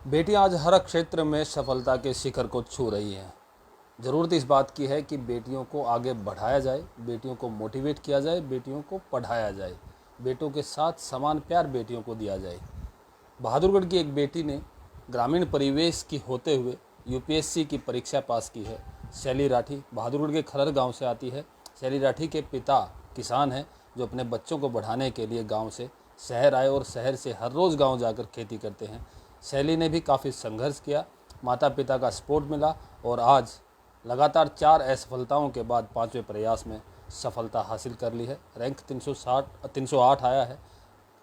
बेटियां आज हर क्षेत्र में सफलता के शिखर को छू रही हैं। ज़रूरत इस बात की है कि बेटियों को आगे बढ़ाया जाए, बेटियों को मोटिवेट किया जाए, बेटियों को पढ़ाया जाए, बेटों के साथ समान प्यार बेटियों को दिया जाए। बहादुरगढ़ की एक बेटी ने ग्रामीण परिवेश की होते हुए यूपीएससी की परीक्षा पास की है। शैली राठी बहादुरगढ़ के खरर गांव से आती है। शैली राठी के पिता किसान हैं जो अपने बच्चों को बढ़ाने के लिए गांव से शहर आए और शहर से हर रोज़ गांव जाकर खेती करते हैं। शैली ने भी काफ़ी संघर्ष किया, माता पिता का सपोर्ट मिला और आज लगातार 4 असफलताओं के बाद 5वें प्रयास में सफलता हासिल कर ली है। रैंक 308 आया है।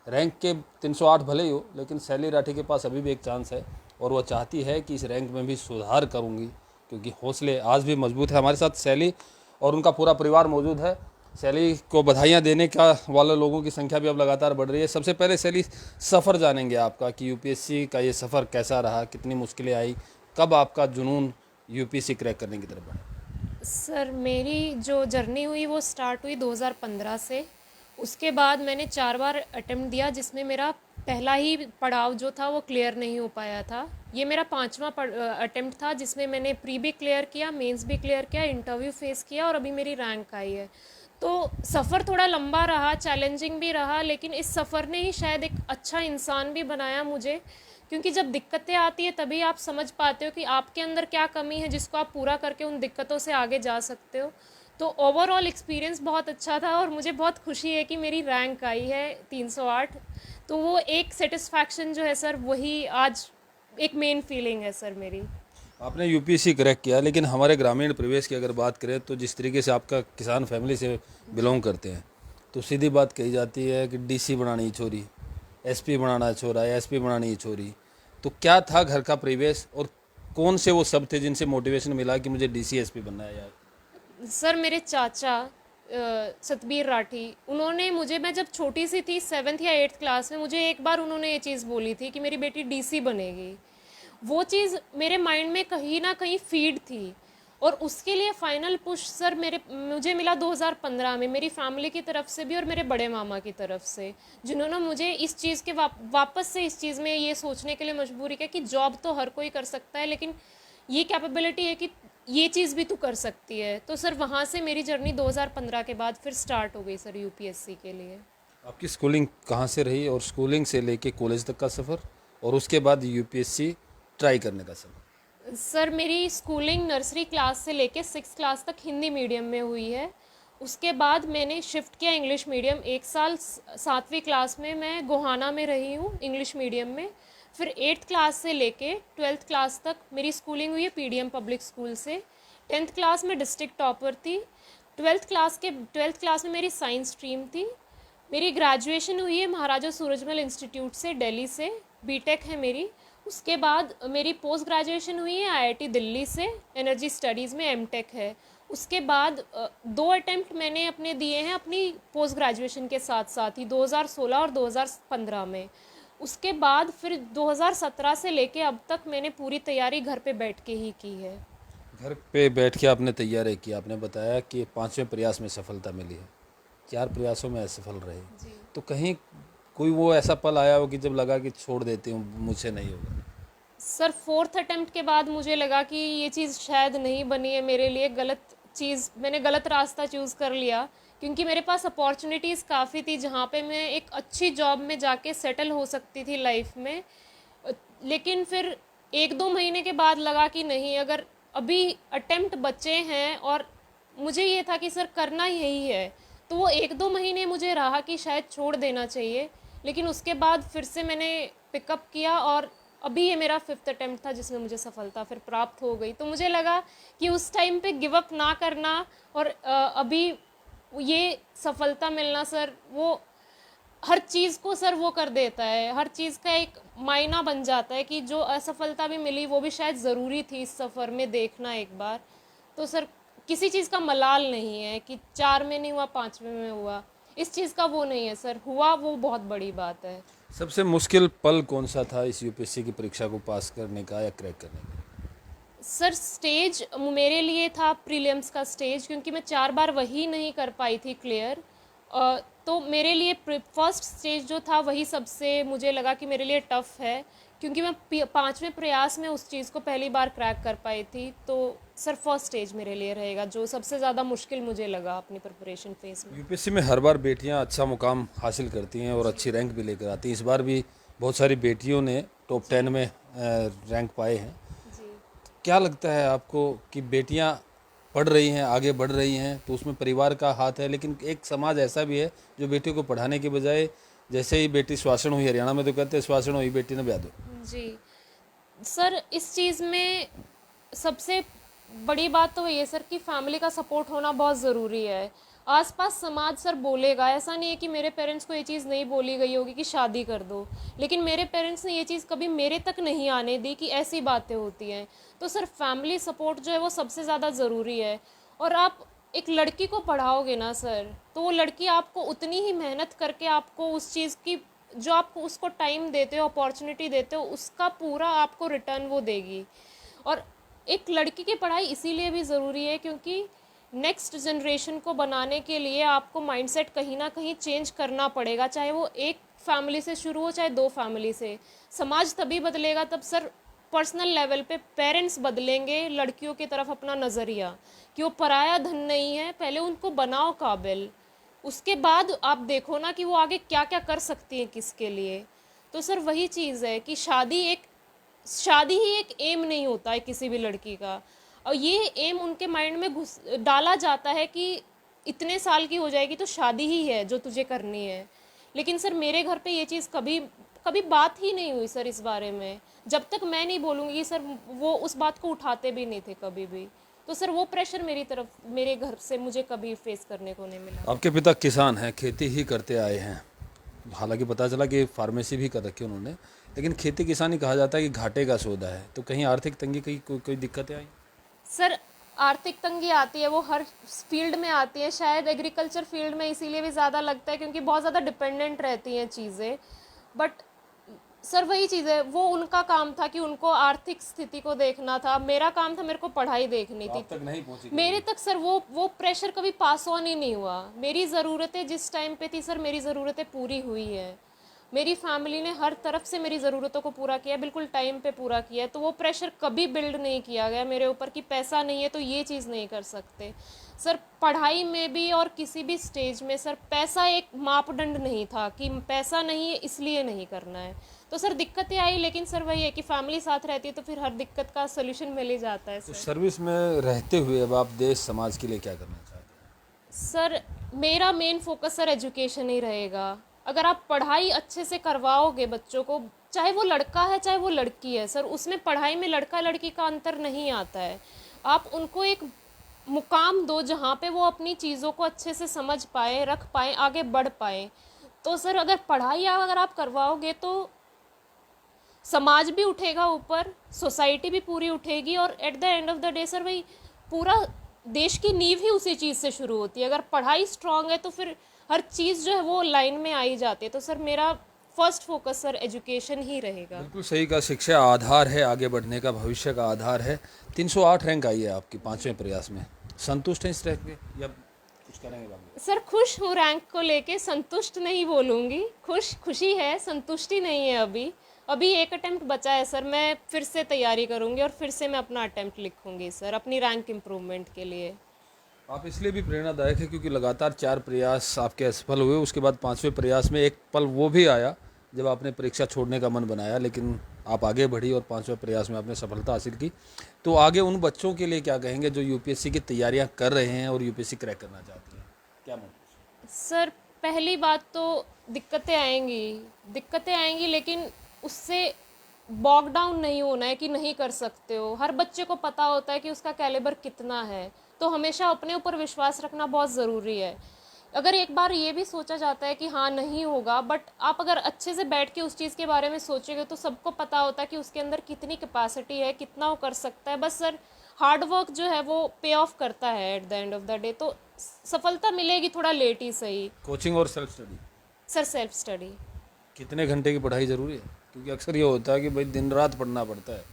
रैंक के 308 भले ही हो, लेकिन शैली राठी के पास अभी भी एक चांस है और वह चाहती है कि इस रैंक में भी सुधार करूंगी, क्योंकि हौसले आज भी मजबूत है। हमारे साथ शैली और उनका पूरा परिवार मौजूद है। शैली को बधाइयाँ देने का वाले लोगों की संख्या भी अब लगातार बढ़ रही है। सबसे पहले शैली, सफ़र जानेंगे आपका कि यूपीएससी का ये सफ़र कैसा रहा, कितनी मुश्किलें आई, कब आपका जुनून यूपीएससी क्रैक करने की तरफ बढ़ा। सर मेरी जो जर्नी हुई वो स्टार्ट हुई 2015 से। उसके बाद मैंने 4 बार अटेम्प्ट दिया, जिसमें मेरा पहला ही पड़ाव जो था वो क्लियर नहीं हो पाया था। ये मेरा 5वां अटेम्प्ट था, जिसमें मैंने प्री भी क्लियर किया, मेंस भी क्लियर किया, इंटरव्यू फेस किया और अभी मेरी रैंक आई है। तो सफ़र थोड़ा लंबा रहा, चैलेंजिंग भी रहा, लेकिन इस सफ़र ने ही शायद एक अच्छा इंसान भी बनाया मुझे। क्योंकि जब दिक्कतें आती है तभी आप समझ पाते हो कि आपके अंदर क्या कमी है जिसको आप पूरा करके उन दिक्कतों से आगे जा सकते हो। तो ओवरऑल एक्सपीरियंस बहुत अच्छा था और मुझे बहुत खुशी है कि मेरी रैंक आई है 308। तो वो एक सेटिस्फैक्शन जो है सर, वही आज एक मेन फीलिंग है सर मेरी। आपने यूपीएससी क्रैक किया, लेकिन हमारे ग्रामीण परिवेश की अगर बात करें तो जिस तरीके से आपका किसान फैमिली से बिलोंग करते हैं, तो सीधी बात कही जाती है कि डीसी बनानी ही छोरी, एसपी बनाना छोरा या एसपी बनानी ही छोरी। तो क्या था घर का परिवेश और कौन से वो सब थे जिनसे मोटिवेशन मिला कि मुझे डीसी एसपी बनना है यार। सर मेरे चाचा सतबीर राठी, उन्होंने मुझे, मैं जब छोटी सी थी 7th या 8th क्लास में, मुझे एक बार उन्होंने ये चीज़ बोली थी कि मेरी बेटी डीसी बनेगी। वो चीज़ मेरे माइंड में कहीं ना कहीं फीड थी। और उसके लिए फाइनल पुश सर मुझे मिला 2015 में, मेरी फैमिली की तरफ से भी और मेरे बड़े मामा की तरफ से, जिन्होंने मुझे इस चीज़ के वापस से इस चीज़ में ये सोचने के लिए मजबूरी किया कि जॉब तो हर कोई कर सकता है, लेकिन ये कैपेबिलिटी है कि ये चीज़ भी तू कर सकती है। तो सर वहाँ से मेरी जर्नी 2015 के बाद फिर स्टार्ट हो गई सर यूपीएससी के लिए। आपकी स्कूलिंग कहाँ से रही और स्कूलिंग से लेके कॉलेज तक का सफ़र और उसके बाद यूपीएससी ट्राई करने का सफ़र। सर मेरी स्कूलिंग नर्सरी क्लास से लेके 6th क्लास तक हिंदी मीडियम में हुई है। उसके बाद मैंने शिफ्ट किया इंग्लिश मीडियम। 1 साल 7वीं क्लास में मैं गोहाना में रही हूँ इंग्लिश मीडियम में। फिर 8th क्लास से लेके 12th क्लास तक मेरी स्कूलिंग हुई है पीडीएम पब्लिक स्कूल से। 10th क्लास में डिस्ट्रिक्ट टॉपर थी। 12th क्लास में मेरी साइंस स्ट्रीम थी। मेरी ग्रेजुएशन हुई है महाराजा सूरजमल इंस्टीट्यूट से, दिल्ली से। बीटेक है मेरी। उसके बाद मेरी पोस्ट ग्रेजुएशन हुई है आईआईटी दिल्ली से, एनर्जी स्टडीज़ में एमटेक है। उसके बाद 2 अटेम्प्ट मैंने अपने दिए हैं अपनी पोस्ट ग्रेजुएशन के साथ साथ ही, 2016 और 2015 में। उसके बाद फिर 2017 से लेके अब तक मैंने पूरी तैयारी घर पे बैठ के ही की है। घर पे बैठ के आपने तैयारी की, आपने बताया कि 5वें प्रयास में सफलता मिली है, 4 प्रयासों में असफल रहे। जी तो कहीं कोई वो ऐसा पल आया हो कि जब लगा कि छोड़ देती हूँ, मुझसे नहीं होगा। सर 4th अटेम्प्ट के बाद मुझे लगा कि ये चीज़ शायद नहीं बनी है मेरे लिए, गलत चीज़, मैंने गलत रास्ता चूज़ कर लिया। क्योंकि मेरे पास अपॉर्चुनिटीज़ काफ़ी थी जहाँ पे मैं एक अच्छी जॉब में जाके सेटल हो सकती थी लाइफ में। लेकिन फिर 1-2 महीने के बाद लगा कि नहीं, अगर अभी अटेम्प्ट बचे हैं और मुझे ये था कि सर करना यही है, तो वो 1-2 महीने मुझे रहा कि शायद छोड़ देना चाहिए। लेकिन उसके बाद फिर से मैंने पिकअप किया और अभी ये मेरा 5th अटेम्प्ट था जिसमें मुझे सफलता फिर प्राप्त हो गई। तो मुझे लगा कि उस टाइम पे गिव अप ना करना और अभी ये सफलता मिलना सर, वो हर चीज़ को सर वो कर देता है, हर चीज़ का एक मायना बन जाता है कि जो असफलता भी मिली वो भी शायद ज़रूरी थी इस सफ़र में देखना एक बार। तो सर किसी चीज़ का मलाल नहीं है कि 4 में नहीं हुआ 5वें में हुआ, इस चीज़ का वो नहीं है सर, हुआ वो बहुत बड़ी बात है। सबसे मुश्किल पल कौन सा था इस यूपीएससी की परीक्षा को पास करने का या क्रैक करने का। सर स्टेज मेरे लिए था प्रीलिम्स का स्टेज, क्योंकि मैं 4 बार वही नहीं कर पाई थी क्लियर। तो मेरे लिए फर्स्ट स्टेज जो था वही सबसे मुझे लगा कि मेरे लिए टफ़ है, क्योंकि मैं 5वें प्रयास में उस चीज़ को पहली बार क्रैक कर पाई थी। तो सर फर्स्ट स्टेज मेरे लिए रहेगा जो सबसे ज़्यादा मुश्किल मुझे लगा अपनी प्रिपरेशन फेज़ में। यूपीएससी में हर बार बेटियां अच्छा मुकाम हासिल करती हैं और अच्छी रैंक भी लेकर आती हैं। इस बार भी बहुत सारी बेटियों ने टॉप 10 में रैंक पाए हैं। जी। क्या लगता है आपको कि बेटियां पढ़ रही हैं, आगे बढ़ रही हैं, तो उसमें परिवार का हाथ है, लेकिन एक समाज ऐसा भी है जो बेटियों को पढ़ाने के बजाय जैसे ही बेटी स्वाक्षण हुई, हरियाणा में तो कहते हैं स्वाक्षण हुई बेटी ने ब्याह दो। जी। सर इस चीज़ में सबसे बड़ी बात तो ये है सर कि फैमिली का सपोर्ट होना बहुत ज़रूरी है। आसपास समाज सर बोलेगा, ऐसा नहीं है कि मेरे पेरेंट्स को ये चीज़ नहीं बोली गई होगी कि शादी कर दो, लेकिन मेरे पेरेंट्स ने ये चीज़ कभी मेरे तक नहीं आने दी कि ऐसी बातें होती हैं। तो सर फैमिली सपोर्ट जो है वो सबसे ज़्यादा ज़रूरी है। और आप एक लड़की को पढ़ाओगे ना सर, तो वो लड़की आपको उतनी ही मेहनत करके आपको उस चीज़ की जो आप उसको टाइम देते हो, अपॉर्चुनिटी देते हो, उसका पूरा आपको रिटर्न वो देगी। और एक लड़की की पढ़ाई इसीलिए भी ज़रूरी है क्योंकि नेक्स्ट जनरेशन को बनाने के लिए आपको माइंडसेट कहीं ना कहीं चेंज करना पड़ेगा, चाहे वो एक फैमिली से शुरू हो चाहे 2 फैमिली से। समाज तभी बदलेगा तब सर पर्सनल लेवल पे पेरेंट्स बदलेंगे लड़कियों की तरफ अपना नज़रिया कि वो पराया धन नहीं है, पहले उनको बनाओ काबिल, उसके बाद आप देखो ना कि वो आगे क्या क्या कर सकती हैं किसके लिए। तो सर वही चीज़ है कि शादी ही एक एम नहीं होता है किसी भी लड़की का, और ये एम उनके माइंड में घुस डाला जाता है कि इतने साल की हो जाएगी तो शादी ही है जो तुझे करनी है। लेकिन सर मेरे घर पे ये चीज़ कभी कभी बात ही नहीं हुई सर इस बारे में। जब तक मैं नहीं बोलूँगी सर वो उस बात को उठाते भी नहीं थे कभी भी। तो सर वो प्रेशर मेरे घर से मुझे कभी फेस करने को नहीं मिला। आपके पिता किसान हैं, खेती ही करते आए हैं, हालांकि पता चला कि फार्मेसी भी कर रखी है उन्होंने, लेकिन खेती किसानी कहा जाता है कि घाटे का सौदा है, तो कहीं आर्थिक तंगी की कोई दिक्कतें आई? सर आर्थिक तंगी आती है, वो हर फील्ड में आती है, शायद एग्रीकल्चर फील्ड में इसीलिए भी ज़्यादा लगता है क्योंकि बहुत ज़्यादा डिपेंडेंट रहती हैं चीज़ें। बट सर वही चीज़ है, वो उनका काम था कि उनको आर्थिक स्थिति को देखना था, मेरा काम था मेरे को पढ़ाई देखनी थी। आप तक नहीं पहुंची? मेरे तक सर वो प्रेशर कभी पास ऑन ही नहीं हुआ। मेरी ज़रूरतें जिस टाइम पे थी सर मेरी ज़रूरतें पूरी हुई है। मेरी फैमिली ने हर तरफ से मेरी ज़रूरतों को पूरा किया, बिल्कुल टाइम पे पूरा किया है। तो वो प्रेशर कभी बिल्ड नहीं किया गया मेरे ऊपर कि पैसा नहीं है तो ये चीज़ नहीं कर सकते। सर पढ़ाई में भी और किसी भी स्टेज में सर पैसा एक मापदंड नहीं था कि पैसा नहीं है इसलिए नहीं करना है। तो सर दिक्कतें आई, लेकिन सर वही है कि फैमिली साथ रहती है तो फिर हर दिक्कत का सोल्यूशन मिल ही जाता है तो सर। सर्विस में रहते हुए अब आप देश समाज के लिए क्या करना चाहते हैं? सर मेरा मेन फोकस सर एजुकेशन ही रहेगा। अगर आप पढ़ाई अच्छे से करवाओगे बच्चों को, चाहे वो लड़का है चाहे वो लड़की है सर, उसमें पढ़ाई में लड़का लड़की का अंतर नहीं आता है। आप उनको एक मुकाम दो जहाँ पे वो अपनी चीज़ों को अच्छे से समझ पाए, रख पाए, आगे बढ़ पाए। तो सर अगर पढ़ाई अगर आप करवाओगे तो समाज भी उठेगा ऊपर, सोसाइटी भी पूरी उठेगी, और at the end of the day sir भाई पूरा देश की नींव ही उसी चीज़ से शुरू होती है। अगर पढ़ाई स्ट्रांग है तो फिर हर चीज़ जो है वो लाइन में आई जाती है। तो सर मेरा फर्स्ट फोकस सर एजुकेशन ही रहेगा। बिल्कुल सही का, शिक्षा आधार है आगे बढ़ने का, भविष्य का आधार है। 308 रैंक आई है आपकी 5वें प्रयास में, संतुष्ट हैं इस रैंक में या कुछ करेंगे बाकी? सर खुश हूँ रैंक को लेके, संतुष्ट नहीं बोलूँगी, खुशी है, संतुष्टि नहीं है। अभी एक अटेम्प्ट बचा है सर, मैं फिर से तैयारी करूँगी और फिर से मैं अपना अटेम्प्ट लिखूँगी सर अपनी रैंक इम्प्रूवमेंट के लिए। आप इसलिए भी प्रेरणादायक है क्योंकि लगातार 4 प्रयास आपके असफल हुए, उसके बाद 5वें प्रयास में एक पल वो भी आया जब आपने परीक्षा छोड़ने का मन बनाया, लेकिन आप आगे बढ़ी और 5वें प्रयास में आपने सफलता हासिल की। तो आगे उन बच्चों के लिए क्या कहेंगे जो यूपीएससी की तैयारियां कर रहे हैं और यूपीएससी क्रैक करना चाहती हैं? क्या मोटिव? सर पहली बात तो दिक्कतें आएंगी, लेकिन उससे बॉग डाउन नहीं होना है कि नहीं कर सकते हो। हर बच्चे को पता होता है कि उसका कैलिबर कितना है, तो हमेशा अपने ऊपर विश्वास रखना बहुत ज़रूरी है। अगर एक बार ये भी सोचा जाता है कि हाँ नहीं होगा, बट आप अगर अच्छे से बैठ के उस चीज़ के बारे में सोचेंगे तो सबको पता होता है कि उसके अंदर कितनी कैपेसिटी है, कितना वो कर सकता है। बस सर हार्ड वर्क जो है वो पे ऑफ करता है at the end of the day, तो सफलता मिलेगी, थोड़ा लेट ही सही। कोचिंग और self study? Sir self study. कितने घंटे की पढ़ाई ज़रूरी है? क्योंकि अक्सर ये होता है कि भाई दिन रात पढ़ना पड़ता है।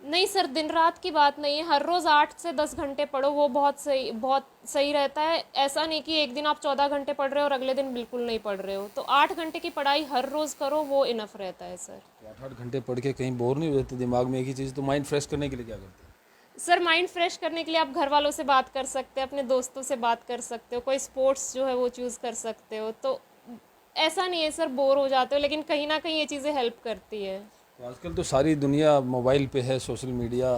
नहीं सर, दिन रात की बात नहीं है, हर रोज़ 8 से 10 घंटे पढ़ो, वो बहुत सही रहता है। ऐसा नहीं कि एक दिन आप 14 घंटे पढ़ रहे हो और अगले दिन बिल्कुल नहीं पढ़ रहे हो, तो 8 घंटे की पढ़ाई हर रोज़ करो, वो इनफ रहता है सर। तो 8-8 घंटे पढ़ के कहीं बोर नहीं हो जाते दिमाग में एक ही चीज़? तो माइंड फ्रेश करने के लिए क्या करते हैं? सर माइंड फ्रेश करने के लिए आप घर वालों से बात कर सकते हैं, अपने दोस्तों से बात कर सकते हो, कोई स्पोर्ट्स जो है वो चूज़ कर सकते हो। तो ऐसा नहीं है सर बोर हो जाते हो, लेकिन कहीं ना कहीं ये चीज़ें हेल्प करती है। तो आजकल तो सारी दुनिया मोबाइल पे है, सोशल मीडिया,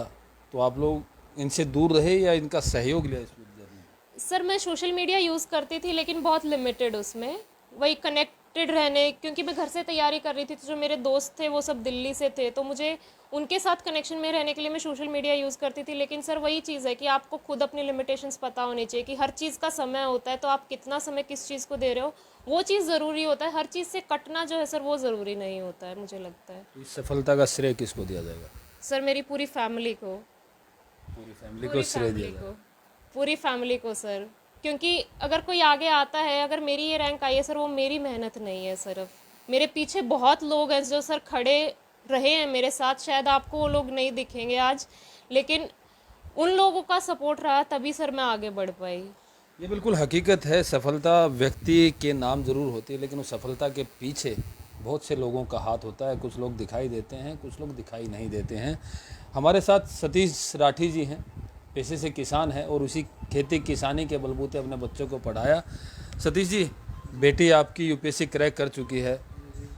तो आप लोग इनसे दूर रहे या इनका सहयोग लिया इस जर्नी में? सर मैं सोशल मीडिया यूज़ करती थी, लेकिन बहुत लिमिटेड उसमें, वही कनेक्टेड रहने, क्योंकि मैं घर से तैयारी कर रही थी, तो जो मेरे दोस्त थे वो सब दिल्ली से थे, तो मुझे उनके साथ कनेक्शन में रहने के लिए मैं सोशल मीडिया यूज़ करती थी। लेकिन सर वही चीज़ है कि आपको खुद अपनी लिमिटेशंस पता होनी चाहिए कि हर चीज़ का समय होता है, तो आप कितना समय किस चीज़ को दे रहे हो वो चीज़ ज़रूरी होता है। हर चीज़ से कटना जो है सर वो ज़रूरी नहीं होता है, मुझे लगता है। तो इस सफलता का श्रेय किसको दिया जाएगा? सर मेरी पूरी फैमिली को, पूरी फैमिली को पूरी श्रेय दिया फैमिली जाएगा। को, पूरी फैमिली को सर। क्योंकि अगर कोई आगे आता है, अगर मेरी ये रैंक आई है सर, वो मेरी मेहनत नहीं है सिर्फ, मेरे पीछे बहुत लोग हैं जो सर खड़े रहे हैं मेरे साथ। शायद आपको वो लोग नहीं दिखेंगे आज, लेकिन उन लोगों का सपोर्ट रहा, तभी सर मैं आगे बढ़ पाई। ये बिल्कुल हकीकत है। सफलता व्यक्ति के नाम जरूर होती है, लेकिन उस सफलता के पीछे बहुत से लोगों का हाथ होता है। कुछ लोग दिखाई देते हैं, कुछ लोग दिखाई नहीं देते हैं। हमारे साथ सतीश राठी जी हैं, पेशे से किसान हैं और उसी खेती किसानी के बलबूते अपने बच्चों को पढ़ाया। सतीश जी, बेटी आपकी यूपीएससी क्रैक कर चुकी है,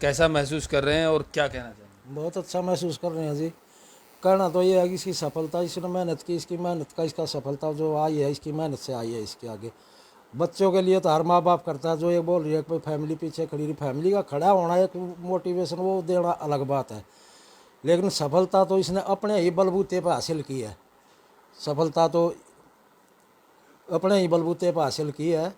कैसा महसूस कर रहे हैं और क्या कहना चाहेंगे? बहुत अच्छा महसूस कर रहे हैं जी। कहना तो ये है कि इसकी सफलता, इसने मेहनत की, इसकी मेहनत का इसका सफलता जो आई है इसकी मेहनत से आई है। इसके आगे बच्चों के लिए तो हर माँ बाप करता है। जो ये बोल रही है कि फैमिली पीछे खड़ी रही, फैमिली का खड़ा होना एक मोटिवेशन वो देना अलग बात है, लेकिन सफलता तो इसने अपने ही बलबूते पर हासिल की है। सफलता तो अपने ही बलबूते पर हासिल की है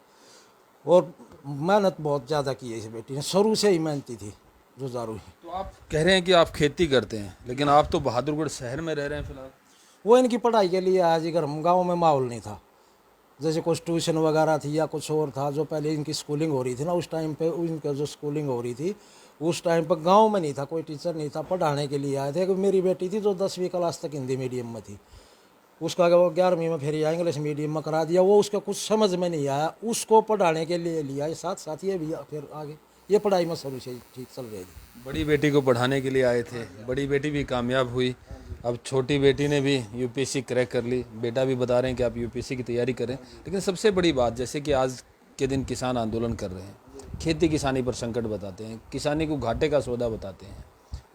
और मेहनत बहुत ज़्यादा की है इस बेटी ने, शुरू से ही मेहनती थी जुझारू ही। तो आप कह रहे हैं कि आप खेती करते हैं, लेकिन आप तो बहादुरगढ़ शहर में रह रहे हैं फिलहाल। वो इनकी पढ़ाई के लिए आज अगर हम गाँव में माहौल नहीं था, जैसे कुछ ट्यूशन वगैरह थी या कुछ और था, जो पहले इनकी स्कूलिंग हो रही थी ना, उस टाइम पे इनका जो स्कूलिंग हो रही थी उस टाइम पर गांव में नहीं था, कोई टीचर नहीं था पढ़ाने के लिए आए थे। मेरी बेटी थी जो 10वीं क्लास तक हिंदी मीडियम में थी, उसका वो 11वीं में फिर इंग्लिश मीडियम में करा दिया। वो उसका कुछ समझ में नहीं आया, उसको पढ़ाने के लिए लिया, साथ साथ ये भी फिर आगे ये पढ़ाई में शुरू से ठीक चल रही थी। बड़ी बेटी को पढ़ाने के लिए आए थे, बड़ी बेटी भी कामयाब हुई, अब छोटी बेटी ने भी यूपीएससी क्रैक कर ली। बेटा भी बता रहे हैं कि आप यूपीएससी की तैयारी करें। लेकिन सबसे बड़ी बात, जैसे कि आज के दिन किसान आंदोलन कर रहे हैं, खेती किसानी पर संकट बताते हैं, किसानी को घाटे का सौदा बताते हैं,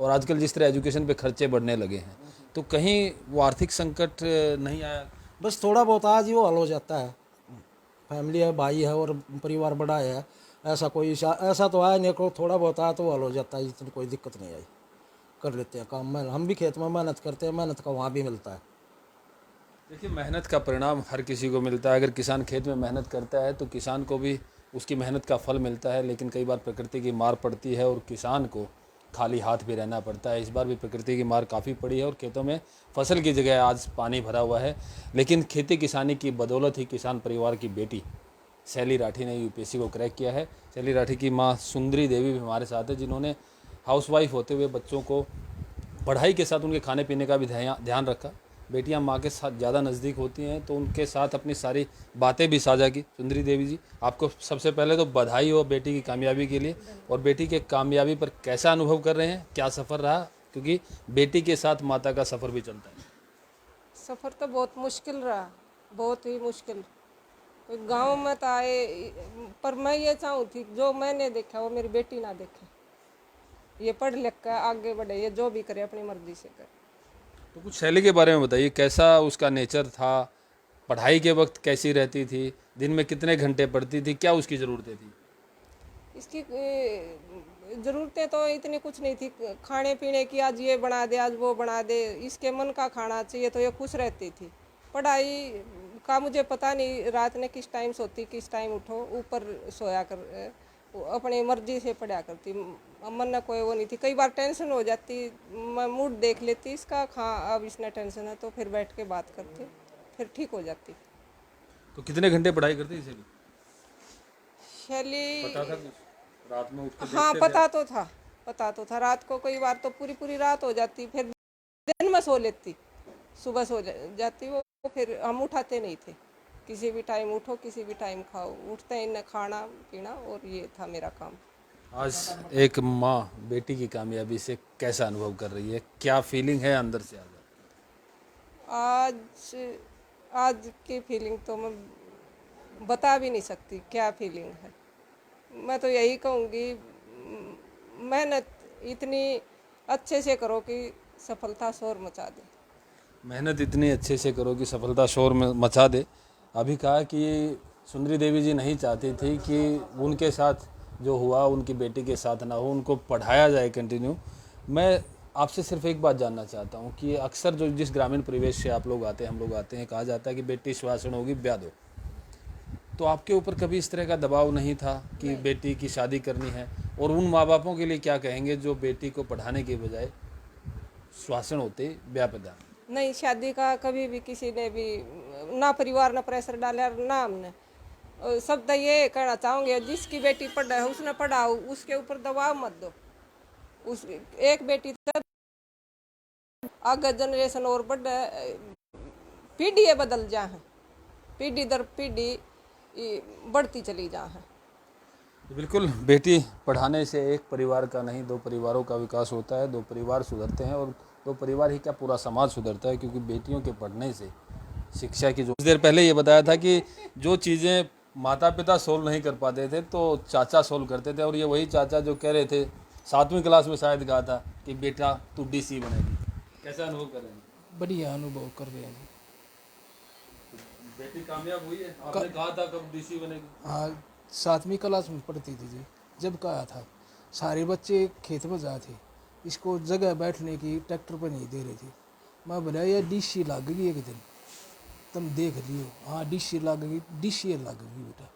और आजकल जिस तरह एजुकेशन पे खर्चे बढ़ने लगे हैं, तो कहीं वो आर्थिक संकट नहीं आया? बस थोड़ा बहुत आज ही वो हल हो जाता है। फैमिली है, भाई है और परिवार बड़ा है, ऐसा कोई ऐसा तो आया नहीं, को थोड़ा बहुत आया तो वो हल हो जाता है, इतनी कोई दिक्कत नहीं आई, कर लेते हैं काम में। हम भी खेत में मेहनत करते हैं, मेहनत का वहाँ भी मिलता है। देखिए, मेहनत का परिणाम हर किसी को मिलता है। अगर किसान खेत में मेहनत करता है तो किसान को भी उसकी मेहनत का फल मिलता है, लेकिन कई बार प्रकृति की मार पड़ती है और किसान को खाली हाथ भी रहना पड़ता है। इस बार भी प्रकृति की मार काफ़ी पड़ी है और खेतों में फसल की जगह आज पानी भरा हुआ है। लेकिन खेती किसानी की बदौलत ही किसान परिवार की बेटी शैली राठी ने यूपीएससी को क्रैक किया है। शैली राठी की माँ सुंदरी देवी भी हमारे साथ है, जिन्होंने हाउसवाइफ होते हुए बच्चों को पढ़ाई के साथ उनके खाने पीने का भी ध्यान रखा। बेटियां माँ के साथ ज़्यादा नज़दीक होती हैं, तो उनके साथ अपनी सारी बातें भी साझा की। सुंदरी देवी जी, आपको सबसे पहले तो बधाई हो बेटी की कामयाबी के लिए, और बेटी के कामयाबी पर कैसा अनुभव कर रहे हैं, क्या सफ़र रहा, क्योंकि बेटी के साथ माता का सफ़र भी चलता है। सफ़र तो बहुत मुश्किल रहा, बहुत ही मुश्किल। गांव में तो आए, पर मैं ये चाहूँ थी जो मैंने देखा वो मेरी बेटी ना देखे। ये पढ़ लिख कर आगे बढ़े, ये जो भी करे अपनी मर्जी से करे। तो कुछ शैली के बारे में बताइए, कैसा उसका नेचर था, पढ़ाई के वक्त कैसी रहती थी, दिन में कितने घंटे पढ़ती थी, क्या उसकी ज़रूरतें थी? इसकी ज़रूरतें तो इतनी कुछ नहीं थी, खाने पीने की, आज ये बना दे आज वो बना दे, इसके मन का खाना चाहिए, तो ये खुश रहती थी। पढ़ाई का मुझे पता नहीं, रात में किस टाइम सोती, किस टाइम उठो, ऊपर सोया कर अपनी मर्जी से पढ़ा करती। मन में कोई वो नहीं थी। कई बार टेंशन हो जाती, मैं मूड देख लेती इसका, हाँ अब इसने टेंशन है, तो फिर बैठ के बात करती, फिर ठीक हो जाती। तो कितने घंटे पढ़ाई करती थी शैली? शैली पता था कुछ? रात में उठ के हाँ देखते थे? पता तो था। रात को कई बार तो पूरी पूरी रात हो जाती, फिर दिन में सो लेती। सुबह सो जाती वो, फिर हम उठाते नहीं थे। किसी भी टाइम उठो, किसी भी टाइम खाओ, उठते ही न खाना पीना, और ये था मेरा काम। आज एक माँ बेटी की कामयाबी से कैसा अनुभव कर रही है, क्या फीलिंग है अंदर से? आज आज की फीलिंग तो मैं बता भी नहीं सकती क्या फीलिंग है। मैं तो यही कहूँगी, मेहनत इतनी अच्छे से करो कि सफलता शोर मचा दे। मेहनत इतनी अच्छे से करो कि सफलता शोर में मचा दे। अभी कहा कि सुंदरी देवी जी नहीं चाहती थी कि उनके साथ जो हुआ उनकी बेटी के साथ ना हो, उनको पढ़ाया जाए कंटिन्यू। मैं आपसे सिर्फ एक बात जानना चाहता हूँ कि अक्सर जो जिस ग्रामीण परिवेश से आप लोग आते हैं, हम लोग आते हैं, कहा जाता है कि बेटी सुहासिन होगी ब्याह दो। तो आपके ऊपर कभी इस तरह का दबाव नहीं था कि बेटी की शादी करनी है? और उन माँ बापों के लिए क्या कहेंगे जो बेटी को पढ़ाने के बजाय सुहासिन होते ब्याह पे ध्यान? नहीं, शादी का कभी भी किसी ने भी ना परिवार ना प्रेशर डाला, ना हमने। सब तो ये कहना चाहूँगे, जिसकी बेटी पढ़ा है उसने पढ़ाओ, उसके ऊपर दबाव मत दो। उस एक बेटी तब आगे जनरेशन और बढ़े, पीढ़ी बदल जा है, पीढ़ी दर पीढ़ी बढ़ती चली जा है। बिल्कुल, बेटी पढ़ाने से एक परिवार का नहीं, दो परिवारों का विकास होता है। दो परिवार सुधरते हैं, और दो परिवार ही क्या पूरा समाज सुधरता है, क्योंकि बेटियों के पढ़ने से शिक्षा की जो कुछ देर पहले ये बताया था कि जो चीज़ें माता पिता सोल्व नहीं कर पाते थे तो चाचा सोल्व करते थे। और ये वही चाचा जो कह रहे थे, 7वीं क्लास में शायद कहा था कि बेटा तू डीसी बनेगी। कैसा अनुभव कर रहे हैं? बढ़िया अनुभव कर रहे हैं। बेटी कामयाब हुई है? आपने कहा था कब डीसी बनेगी? हाँ, 7वीं क्लास में पढ़ती थी जी, जब कहा था। सारे बच्चे खेत में जा थे, इसको जगह बैठने की ट्रैक्टर पर नहीं दे रहे थे। मैं बोला यार डीसी लगेगी एक दिन, तुम देख लियो। हाँ डीसी लगेगी, डीसी लगेगी बेटा,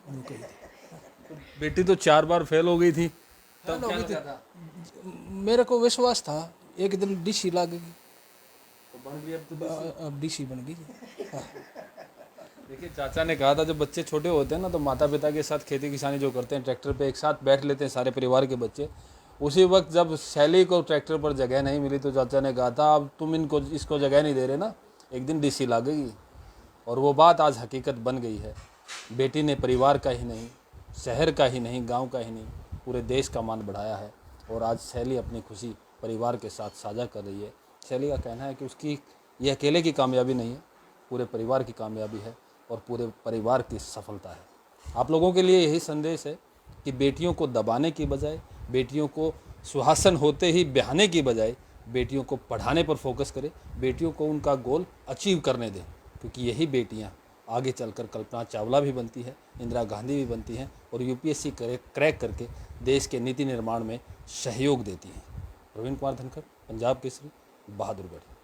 उन्होंने कही थी। बेटी तो 4 बार फेल हो गई थी, तब फेल हो क्या गई थी। लगा था? मेरे को विश्वास था एक दिन डीसी लगेगी, तो बन गई अब तो। अब डीसी बन गई। हाँ। देखिए, चाचा ने कहा था जब बच्चे छोटे होते हैं ना, तो माता पिता के साथ खेती किसानी जो करते हैं, ट्रैक्टर पे एक साथ बैठ लेते हैं सारे परिवार के बच्चे। उसी वक्त जब शैली को ट्रैक्टर पर जगह नहीं मिली तो चाचा ने कहा था अब तुम इसको जगह नहीं दे रहे ना, एक दिन डीसी लगेगी। और वो बात आज हकीकत बन गई है। बेटी ने परिवार का ही नहीं, शहर का ही नहीं, गाँव का ही नहीं, पूरे देश का मान बढ़ाया है। और आज शैली अपनी खुशी परिवार के साथ साझा कर रही है। शैली का कहना है कि उसकी ये अकेले की कामयाबी नहीं है, पूरे परिवार की कामयाबी है और पूरे परिवार की सफलता है। आप लोगों के लिए यही संदेश है कि बेटियों को दबाने की बजाय, बेटियों को सुहासन होते ही ब्याहने की बजाय बेटियों को पढ़ाने पर फोकस करें, बेटियों को उनका गोल अचीव करने दें, क्योंकि यही बेटियां आगे चलकर कल्पना चावला भी बनती है, इंदिरा गांधी भी बनती हैं और यूपीएससी क्रैक करके देश के नीति निर्माण में सहयोग देती हैं। प्रवीण कुमार धनखड़, पंजाब केसरी, बहादुरगढ़।